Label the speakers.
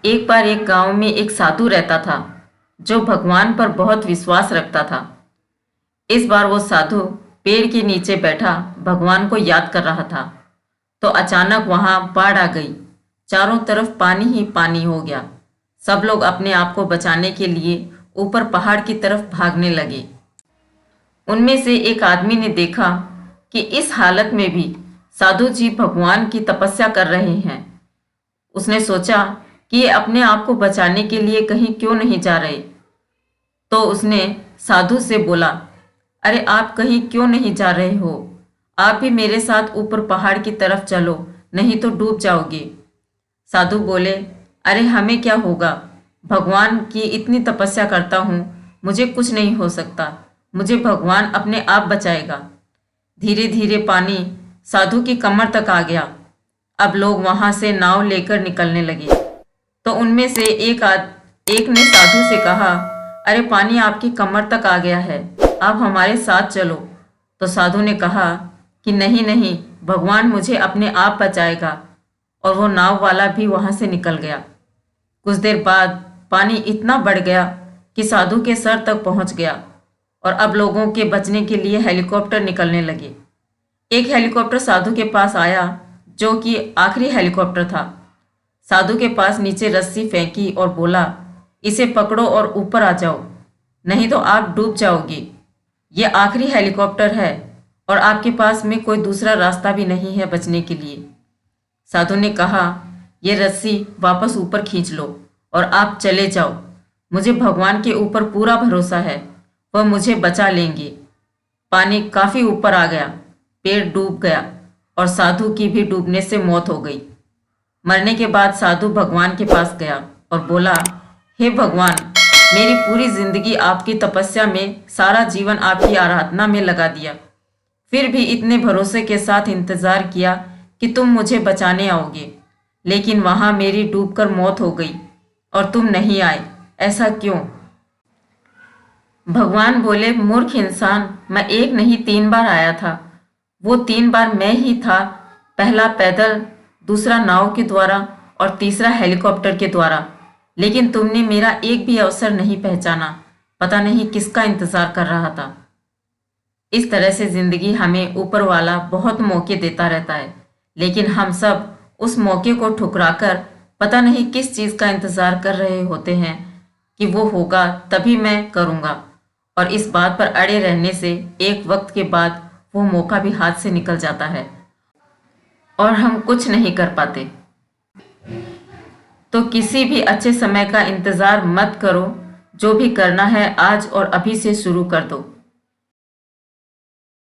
Speaker 1: एक बार एक गांव में एक साधु रहता था जो भगवान पर बहुत विश्वास रखता था। इस बार वो साधु पेड़ के नीचे बैठा भगवान को याद कर रहा था। तो अचानक वहां बाढ़ आ गई। चारों तरफ पानी ही पानी हो गया। सब लोग अपने आप को बचाने के लिए ऊपर पहाड़ की तरफ भागने लगे। उनमें से एक आदमी ने देखा कि इस हालत में भी साधु जी भगवान की तपस्या कर रहे हैं। उसने सोचा कि ये अपने आप को बचाने के लिए कहीं क्यों नहीं जा रहे। तो उसने साधु से बोला, अरे आप कहीं क्यों नहीं जा रहे हो? आप भी मेरे साथ ऊपर पहाड़ की तरफ चलो, नहीं तो डूब जाओगे। साधु बोले, अरे हमें क्या होगा? भगवान की इतनी तपस्या करता हूँ, मुझे कुछ नहीं हो सकता। मुझे भगवान अपने आप बचाएगा। धीरे धीरे पानी साधु की कमर तक आ गया। अब लोग वहां से नाव लेकर निकलने लगे। तो उनमें से एक ने साधु से कहा, अरे पानी आपकी कमर तक आ गया है, आप हमारे साथ चलो। तो साधु ने कहा कि नहीं नहीं, भगवान मुझे अपने आप बचाएगा। और वो नाव वाला भी वहां से निकल गया। कुछ देर बाद पानी इतना बढ़ गया कि साधु के सर तक पहुंच गया और अब लोगों के बचने के लिए हेलीकॉप्टर निकलने लगे। एक हेलीकॉप्टर साधु के पास आया जो कि आखिरी हेलीकॉप्टर था। साधु के पास नीचे रस्सी फेंकी और बोला, इसे पकड़ो और ऊपर आ जाओ, नहीं तो आप डूब जाओगे। ये आखिरी हेलीकॉप्टर है और आपके पास में कोई दूसरा रास्ता भी नहीं है बचने के लिए। साधु ने कहा, ये रस्सी वापस ऊपर खींच लो और आप चले जाओ। मुझे भगवान के ऊपर पूरा भरोसा है, वह मुझे बचा लेंगे। पानी काफी ऊपर आ गया, पेड़ डूब गया और साधु की भी डूबने से मौत हो गई। मरने के बाद साधु भगवान के पास गया और बोला, हे भगवान, मेरी पूरी जिंदगी आपकी तपस्या में, सारा जीवन आपकी आराधना में लगा दिया, फिर भी इतने भरोसे के साथ इंतजार किया कि तुम मुझे बचाने आओगे, लेकिन वहां मेरी डूबकर मौत हो गई और तुम नहीं आए, ऐसा क्यों? भगवान बोले, मूर्ख इंसान, मैं एक नहीं 3 बार आया था। वो 3 बार मैं ही था, पहला पैदल, दूसरा नाव के द्वारा और तीसरा हेलीकॉप्टर के द्वारा। लेकिन तुमने मेरा एक भी अवसर नहीं पहचाना, पता नहीं किसका इंतजार कर रहा था। इस तरह से जिंदगी हमें ऊपर वाला बहुत मौके देता रहता है, लेकिन हम सब उस मौके को ठुकराकर पता नहीं किस चीज़ का इंतजार कर रहे होते हैं कि वो होगा तभी मैं करूँगा। और इस बात पर अड़े रहने से एक वक्त के बाद वो मौका भी हाथ से निकल जाता है और हम कुछ नहीं कर पाते। तो किसी भी अच्छे समय का इंतज़ार मत करो, जो भी करना है आज और अभी से शुरू कर दो।